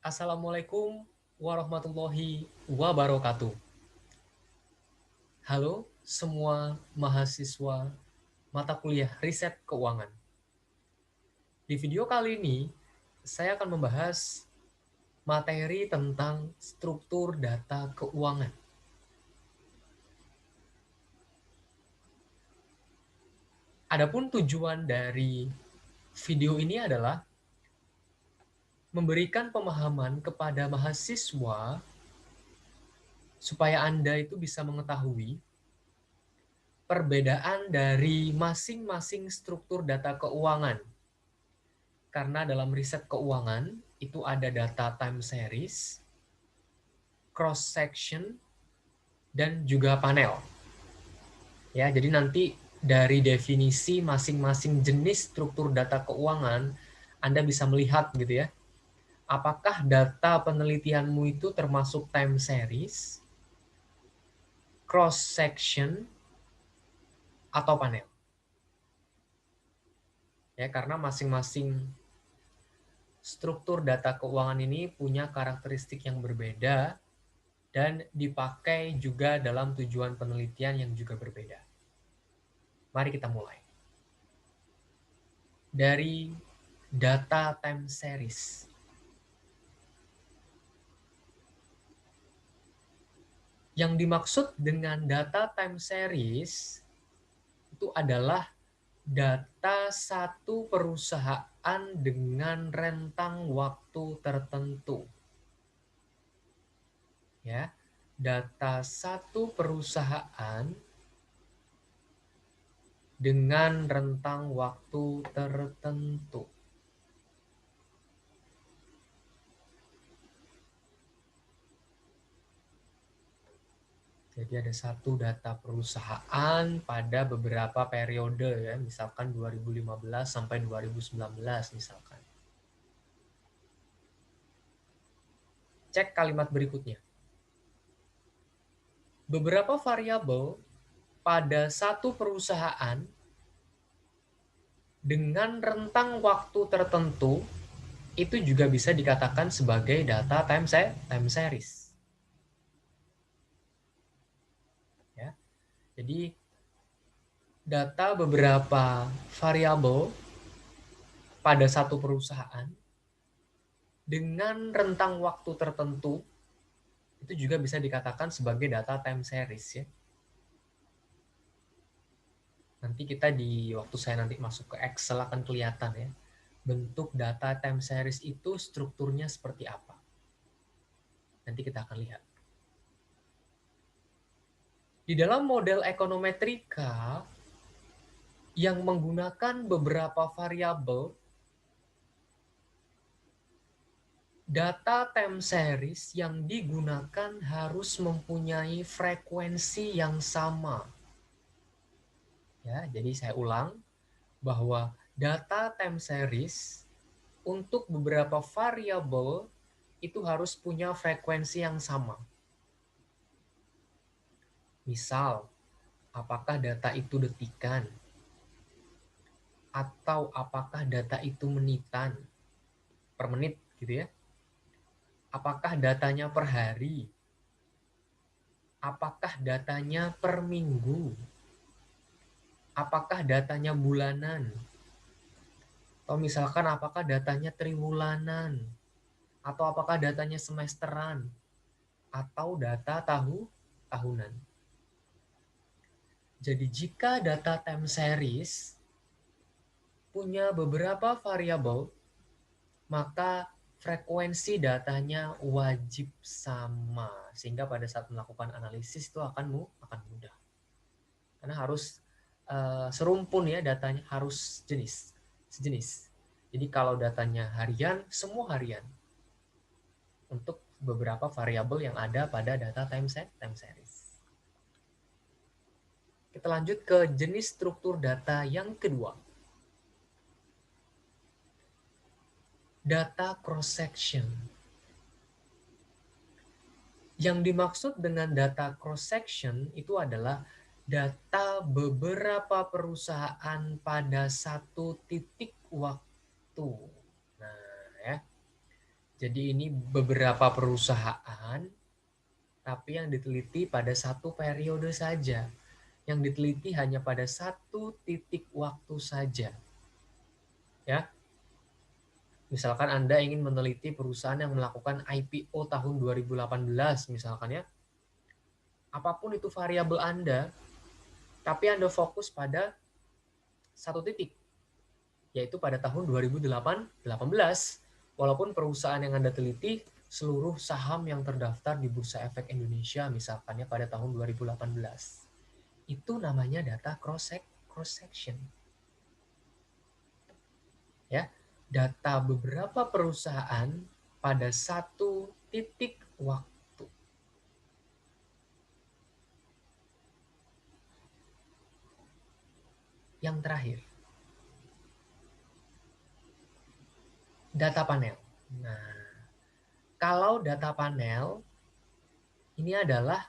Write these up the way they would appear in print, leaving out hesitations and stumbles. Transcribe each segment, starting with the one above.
Assalamualaikum warahmatullahi wabarakatuh. Halo semua mahasiswa mata kuliah riset keuangan. Di video kali ini, saya akan membahas materi tentang struktur data keuangan. Adapun tujuan dari video ini adalah memberikan pemahaman kepada mahasiswa supaya Anda itu bisa mengetahui perbedaan dari masing-masing struktur data keuangan. Karena dalam riset keuangan itu ada data time series, cross section, dan juga panel. Ya, jadi nanti dari definisi masing-masing jenis struktur data keuangan Anda bisa melihat gitu ya. Apakah data penelitianmu itu termasuk time series, cross section, atau panel? Ya, karena masing-masing struktur data keuangan ini punya karakteristik yang berbeda dan dipakai juga dalam tujuan penelitian yang juga berbeda. Mari kita mulai. Dari data time series. Yang dimaksud dengan data time series itu adalah data satu perusahaan dengan rentang waktu tertentu. Ya, data satu perusahaan dengan rentang waktu tertentu. Jadi ada satu data perusahaan pada beberapa periode ya, misalkan 2015 sampai 2019 misalkan. Cek kalimat berikutnya. Beberapa variabel pada satu perusahaan dengan rentang waktu tertentu itu juga bisa dikatakan sebagai data time series. Ya. Jadi data beberapa variabel pada satu perusahaan dengan rentang waktu tertentu itu juga bisa dikatakan sebagai data time series ya. Nanti kita waktu saya nanti masuk ke Excel akan kelihatan ya. Bentuk data time series itu strukturnya seperti apa. Nanti kita akan lihat. Di dalam model ekonometrika yang menggunakan beberapa variabel, data time series yang digunakan harus mempunyai frekuensi yang sama. Ya, jadi saya ulang bahwa data time series untuk beberapa variabel itu harus punya frekuensi yang sama. Misal, apakah data itu detikan atau apakah data itu menitan per menit gitu ya. Apakah datanya per hari? Apakah datanya per minggu? Apakah datanya bulanan? Atau misalkan apakah datanya triwulanan? Atau apakah datanya semesteran? Atau data tahunan? Jadi jika data time series punya beberapa variabel, maka frekuensi datanya wajib sama. Sehingga pada saat melakukan analisis itu akan mudah. Karena harus serumpun ya datanya, harus sejenis. Jadi kalau datanya harian, semua harian. Untuk beberapa variabel yang ada pada data time series. Kita lanjut ke jenis struktur data yang kedua. Data cross-section. Yang dimaksud dengan data cross-section itu adalah data beberapa perusahaan pada satu titik waktu. Nah, ya. Jadi ini beberapa perusahaan, tapi yang diteliti pada satu periode saja. Yang diteliti hanya pada satu titik waktu saja. Ya, misalkan Anda ingin meneliti perusahaan yang melakukan IPO tahun 2018 misalkan ya. Apapun itu variabel Anda, tapi Anda fokus pada satu titik, yaitu pada tahun 2018. Walaupun perusahaan yang Anda teliti seluruh saham yang terdaftar di Bursa Efek Indonesia misalkan ya pada tahun 2018. Itu namanya data cross section. Ya, data beberapa perusahaan pada satu titik waktu. Yang terakhir, data panel. Nah, kalau data panel ini adalah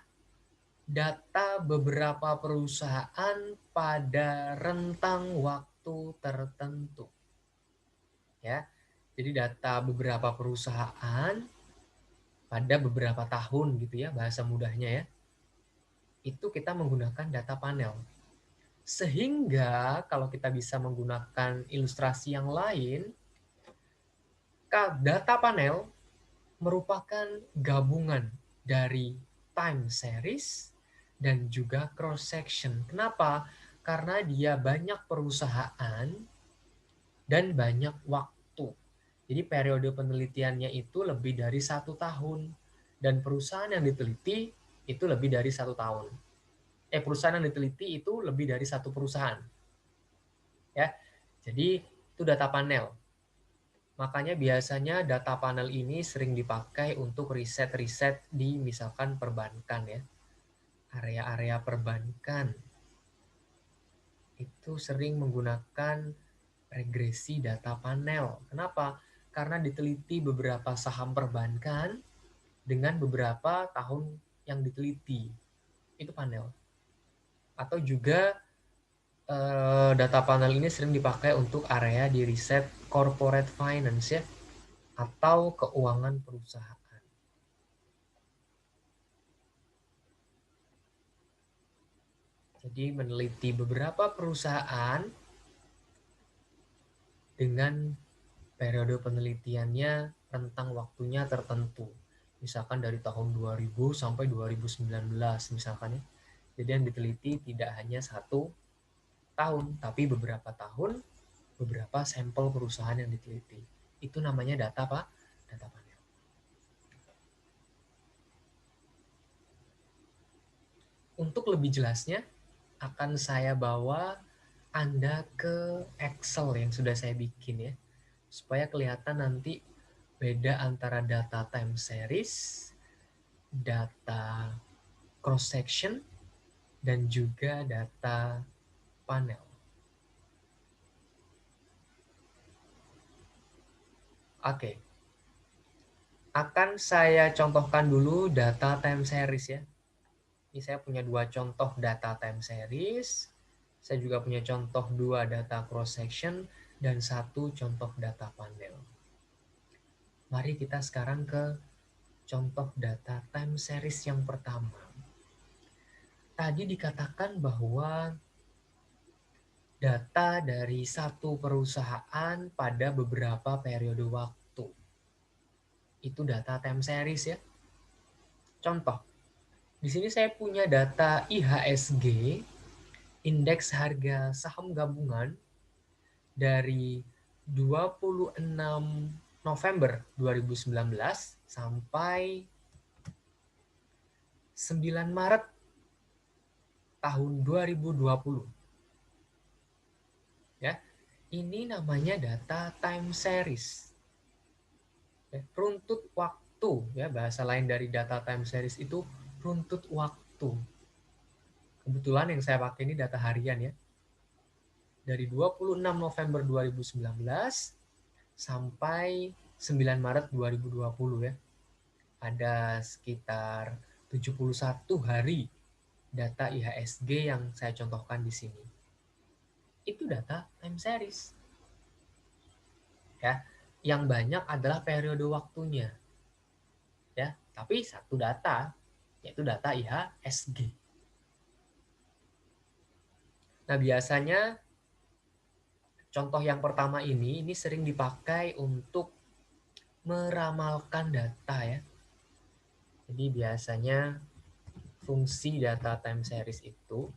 data beberapa perusahaan pada rentang waktu tertentu. Ya. Jadi data beberapa perusahaan pada beberapa tahun gitu ya, bahasa mudahnya ya. Itu kita menggunakan data panel. Sehingga kalau kita bisa menggunakan ilustrasi yang lain, data panel merupakan gabungan dari time series dan juga cross section. Kenapa? Karena dia banyak perusahaan dan banyak waktu. Jadi periode penelitiannya itu lebih dari 1 tahun. Dan perusahaan yang diteliti itu lebih dari 1 tahun. Perusahaan yang diteliti itu lebih dari satu perusahaan. Ya, jadi itu data panel. Makanya biasanya data panel ini sering dipakai untuk riset-riset di misalkan perbankan ya. Area-area perbankan itu sering menggunakan regresi data panel. Kenapa? Karena diteliti beberapa saham perbankan dengan beberapa tahun yang diteliti. Itu panel. Atau juga data panel ini sering dipakai untuk area di riset corporate finance ya, atau keuangan perusahaan. Jadi meneliti beberapa perusahaan dengan periode penelitiannya rentang waktunya tertentu. Misalkan dari tahun 2000 sampai 2019 misalkan ya. Jadi yang diteliti tidak hanya 1 tahun, tapi beberapa tahun, beberapa sampel perusahaan yang diteliti. Itu namanya data Pak, data panel. Untuk lebih jelasnya, akan saya bawa Anda ke Excel yang sudah saya bikin ya. Supaya kelihatan nanti beda antara data time series, data cross section, dan juga data panel. Oke. Akan saya contohkan dulu data time series ya. Ini saya punya 2 contoh data time series. Saya juga punya contoh 2 data cross section dan 1 contoh data panel. Mari kita sekarang ke contoh data time series yang pertama. Tadi dikatakan bahwa data dari satu perusahaan pada beberapa periode waktu. Itu data time series ya. Contoh, di sini saya punya data IHSG, indeks harga saham gabungan dari 26 November 2019 sampai 9 Maret tahun 2020. Ya. Ini namanya data time series. Runtut waktu ya, bahasa lain dari data time series itu runtut waktu. Kebetulan yang saya pakai ini data harian ya. Dari 26 November 2019 sampai 9 Maret 2020 ya. Ada sekitar 71 hari data IHSG yang saya contohkan di sini. Itu data time series. Ya. Yang banyak adalah periode waktunya. Ya, tapi satu data, yaitu data IHSG. Nah, biasanya contoh yang pertama ini sering dipakai untuk meramalkan data ya. Jadi biasanya fungsi data time series itu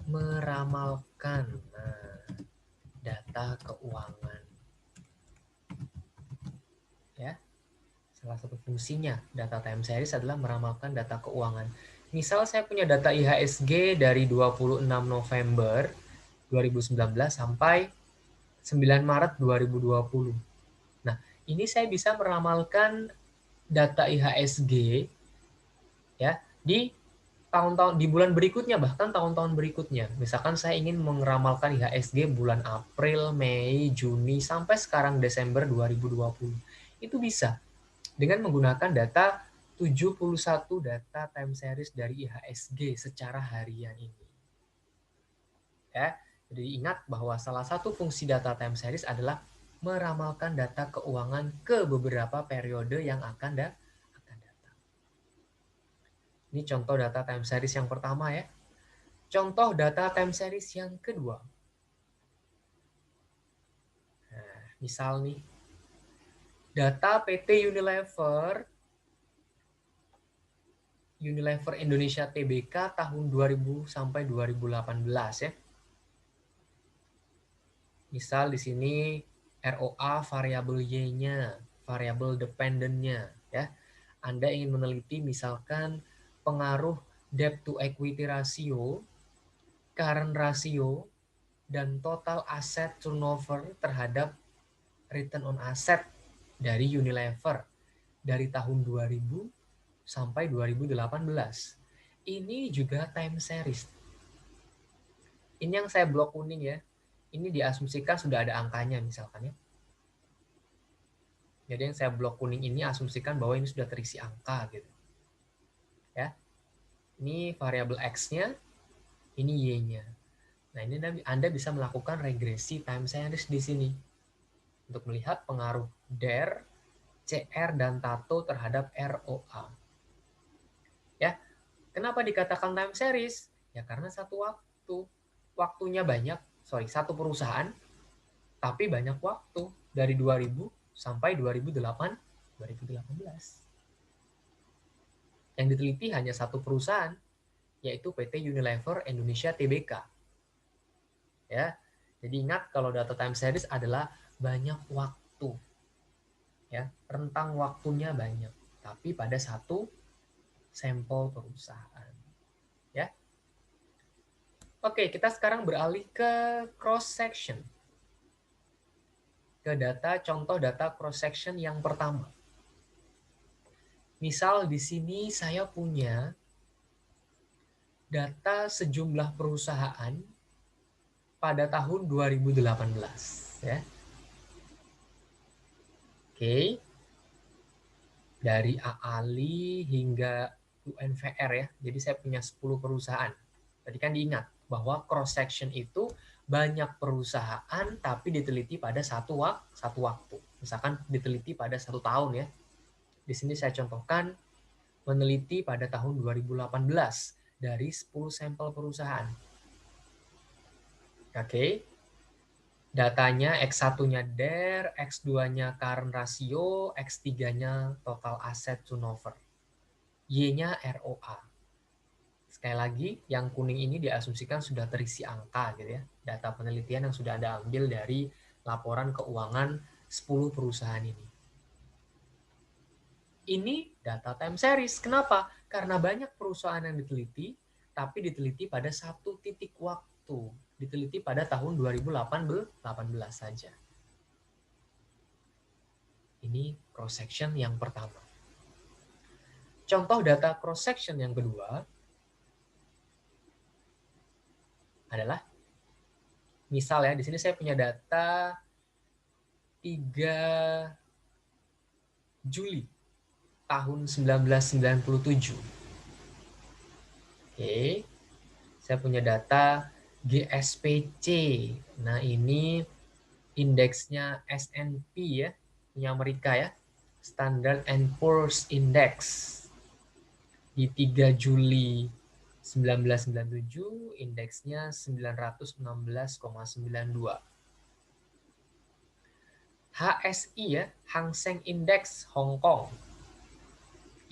meramalkan data keuangan. Ya. Salah satu fungsinya data time series adalah meramalkan data keuangan. Misal saya punya data IHSG dari 26 November 2019 sampai 9 Maret 2020. Nah, ini saya bisa meramalkan data IHSG ya di tahun-tahun di bulan berikutnya, bahkan tahun-tahun berikutnya. Misalkan saya ingin meramalkan IHSG bulan April, Mei, Juni sampai sekarang Desember 2020. Itu bisa dengan menggunakan data 71 data time series dari IHSG secara harian ini. Ya, jadi ingat bahwa salah satu fungsi data time series adalah meramalkan data keuangan ke beberapa periode yang akan datang. Ini contoh data time series yang pertama ya. Contoh data time series yang kedua. Nah, misal nih, data PT Unilever Indonesia Tbk tahun 2000 sampai 2018 ya. Misal di sini ROA variabel Y-nya, variabel dependent-nya ya. Anda ingin meneliti misalkan pengaruh debt to equity ratio, current ratio, dan total asset turnover terhadap return on asset dari Unilever dari tahun 2000 sampai 2018. Ini juga time series. Ini yang saya blok kuning ya. Ini diasumsikan sudah ada angkanya misalkan ya. Jadi yang saya blok kuning ini asumsikan bahwa ini sudah terisi angka gitu. Ya. Ini variabel X-nya, ini Y-nya. Nah, ini Anda bisa melakukan regresi time series di sini untuk melihat pengaruh DER, CR, dan TATO terhadap ROA. Ya, kenapa dikatakan time series? Ya karena satu waktu. Waktunya banyak, satu perusahaan, tapi banyak waktu dari 2000 sampai 2018. Yang diteliti hanya satu perusahaan, yaitu PT Unilever Indonesia Tbk. Ya, jadi ingat kalau data time series adalah banyak waktu, ya rentang waktunya banyak, tapi pada satu sampel perusahaan. Ya, oke kita sekarang beralih ke cross section. Ke contoh data cross section yang pertama. Misal di sini saya punya data sejumlah perusahaan pada tahun 2018 ya. Oke. Dari AALI hingga UNVR ya. Jadi saya punya 10 perusahaan. Tadi kan diingat bahwa cross section itu banyak perusahaan tapi diteliti pada satu waktu. Misalkan diteliti pada 1 tahun ya. Di sini saya contohkan meneliti pada tahun 2018 dari 10 sampel perusahaan. Oke. Datanya X1-nya DER, X2-nya current ratio, X3-nya total asset turnover. Y-nya ROA. Sekali lagi, yang kuning ini diasumsikan sudah terisi angka gitu ya. Data penelitian yang sudah Anda ambil dari laporan keuangan 10 perusahaan ini. Ini data time series. Kenapa? Karena banyak perusahaan yang diteliti, tapi diteliti pada satu titik waktu. Diteliti pada tahun 2018 saja. Ini cross section yang pertama. Contoh data cross section yang kedua adalah misal ya, di sini saya punya data 3 Juli tahun 1997. Oke. Saya punya data GSPC. Nah, ini indeksnya S&P ya, punya Amerika ya. Standard and Poor's Index. Di 3 Juli 1997, indeksnya 916,92. HSI ya, Hang Seng Index Hong Kong.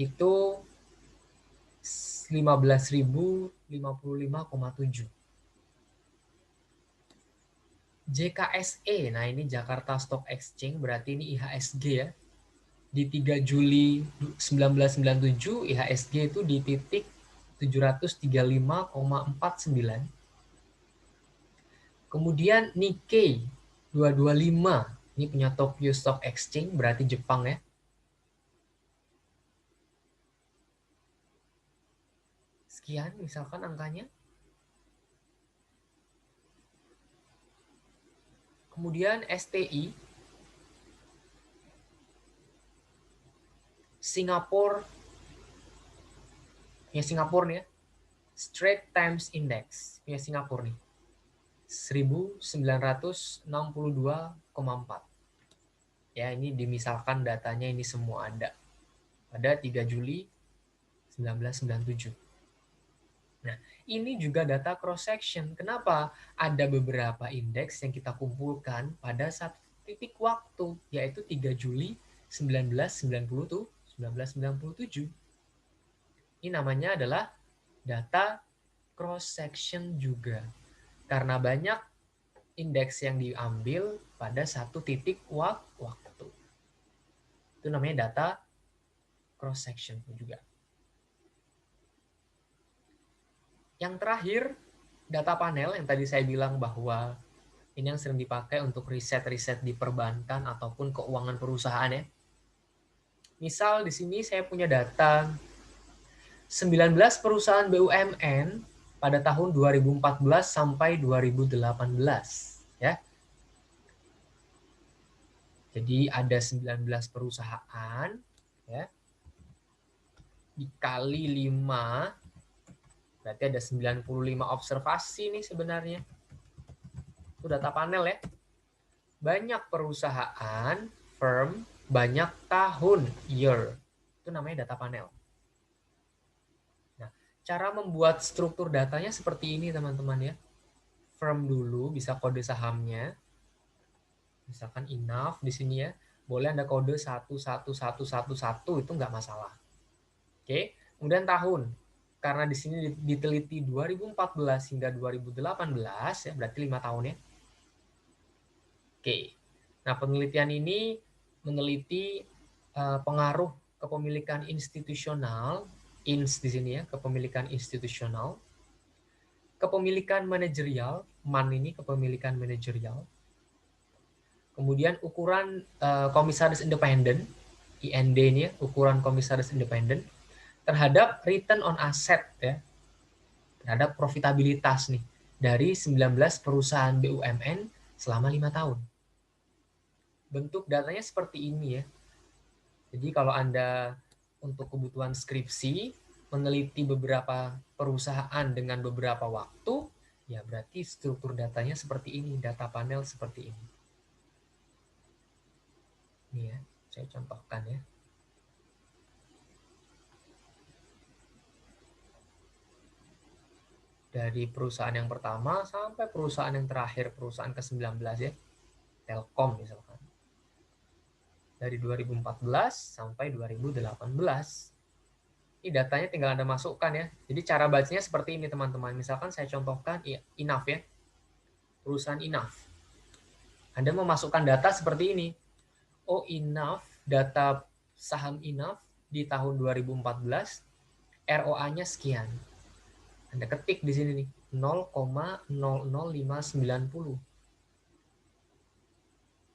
Itu 15.055,7. JKSE, nah ini Jakarta Stock Exchange, berarti ini IHSG ya. Di 3 Juli 1997, IHSG itu di titik 735,49. Kemudian Nikkei 225, ini punya Tokyo Stock Exchange, berarti Jepang ya. Sekian misalkan angkanya. Kemudian STI, Singapura, punya Singapura nih ya. Straits Times Index, punya Singapura nih. 1962,4. Ya, ini dimisalkan datanya ini semua ada. Pada 3 Juli 1997. Nah, ini juga data cross section. Kenapa? Ada beberapa indeks yang kita kumpulkan pada satu titik waktu, yaitu 3 Juli 1997. Ini namanya adalah data cross section juga. Karena banyak indeks yang diambil pada satu titik waktu. Itu namanya data cross section juga. Yang terakhir, data panel yang tadi saya bilang bahwa ini yang sering dipakai untuk riset-riset di perbankan ataupun keuangan perusahaan ya. Misal di sini saya punya data 19 perusahaan BUMN pada tahun 2014 sampai 2018 ya. Jadi ada 19 perusahaan ya. Dikali 5 berarti ada 95 observasi nih sebenarnya. Itu data panel ya. Banyak perusahaan, firm, banyak tahun, year. Itu namanya data panel. Nah, cara membuat struktur datanya seperti ini teman-teman ya. Firm dulu bisa kode sahamnya. Misalkan enough di sini ya. Boleh Anda kode 11111 itu nggak masalah. Oke, kemudian tahun. Karena di sini diteliti 2014 hingga 2018 ya, berarti 5 tahun ya. Oke. Nah, penelitian ini meneliti pengaruh kepemilikan institusional, ins di sini ya, kepemilikan institusional, kepemilikan manajerial, man ini kepemilikan manajerial. Kemudian ukuran komisaris independen, IND ini ya, ukuran komisaris independen terhadap return on asset ya, terhadap profitabilitas nih dari 19 perusahaan BUMN selama 5 tahun. Bentuk datanya seperti ini ya. Jadi kalau Anda untuk kebutuhan skripsi meneliti beberapa perusahaan dengan beberapa waktu, ya berarti struktur datanya seperti ini, data panel seperti ini. Ini ya, saya contohkan ya. Dari perusahaan yang pertama sampai perusahaan yang terakhir, perusahaan ke-19 ya. Telkom misalkan. Dari 2014 sampai 2018. Ini datanya tinggal Anda masukkan ya. Jadi cara bacanya seperti ini teman-teman. Misalkan saya contohkan enough ya. Perusahaan enough. Anda memasukkan data seperti ini. Oh, enough, data saham enough di tahun 2014, ROA-nya sekian. Anda ketik di sini nih, 0,00590.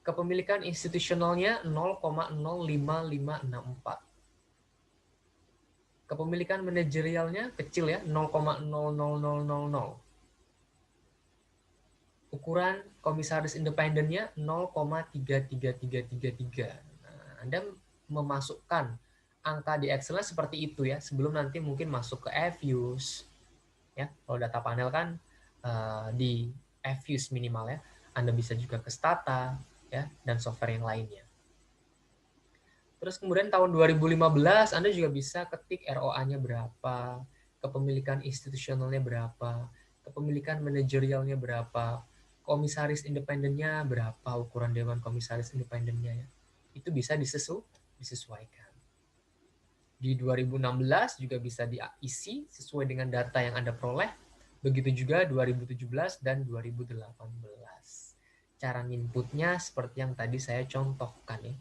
Kepemilikan institusionalnya 0,05564. Kepemilikan manajerialnya kecil ya, 0,00000. Ukuran komisaris independennya 0,33333. Nah, Anda memasukkan angka di Excel seperti itu ya, sebelum nanti mungkin masuk ke FUs, Ya, kalau data panel kan di Fuse minimal ya. Anda bisa juga ke Stata ya dan software yang lainnya. Terus kemudian tahun 2015 Anda juga bisa ketik ROA-nya berapa, kepemilikan institusionalnya berapa, kepemilikan manajerialnya berapa, komisaris independennya berapa, ukuran dewan komisaris independennya ya. Itu bisa disesuaikan. Di 2016 juga bisa diisi sesuai dengan data yang Anda peroleh. Begitu juga 2017 dan 2018. Cara inputnya seperti yang tadi saya contohkan ya.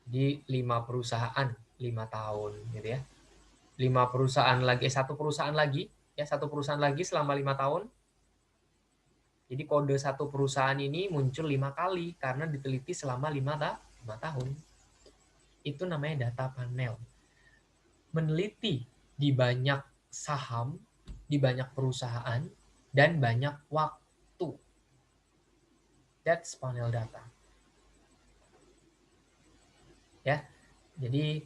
Di 5 perusahaan 5 tahun gitu ya. 5 perusahaan lagi, satu perusahaan lagi ya, satu perusahaan lagi selama 5 tahun. Jadi kode satu perusahaan ini muncul 5 kali karena diteliti selama 5 tahun. Itu namanya data panel. Meneliti di banyak saham, di banyak perusahaan, dan banyak waktu. That's panel data. Ya, jadi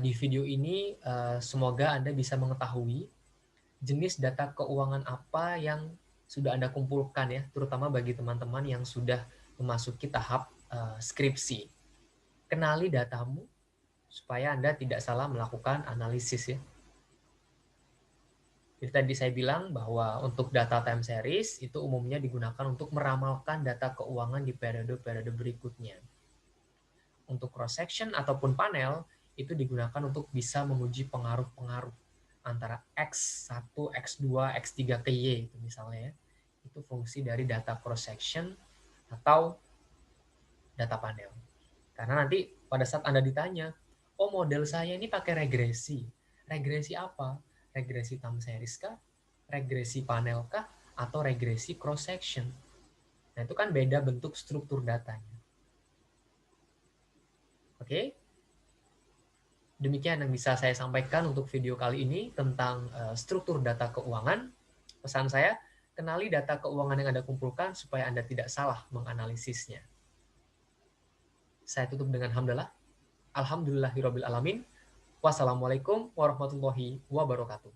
di video ini semoga Anda bisa mengetahui jenis data keuangan apa yang sudah Anda kumpulkan ya, terutama bagi teman-teman yang sudah memasuki tahap skripsi. Kenali datamu supaya Anda tidak salah melakukan analisis ya. Jadi tadi saya bilang bahwa untuk data time series itu umumnya digunakan untuk meramalkan data keuangan di periode-periode berikutnya. Untuk cross section ataupun panel itu digunakan untuk bisa menguji pengaruh-pengaruh antara X1, X2, X3 ke Y itu misalnya ya. Itu fungsi dari data cross section atau data panel. Karena nanti pada saat Anda ditanya, oh model saya ini pakai regresi. Regresi apa? Regresi time series kah? Regresi panel kah? Atau regresi cross section? Nah itu kan beda bentuk struktur datanya. Oke? Demikian yang bisa saya sampaikan untuk video kali ini tentang struktur data keuangan. Pesan saya, kenali data keuangan yang Anda kumpulkan supaya Anda tidak salah menganalisisnya. Saya tutup dengan hamdalah. Alhamdulillahirabbil alamin. Wassalamualaikum warahmatullahi wabarakatuh.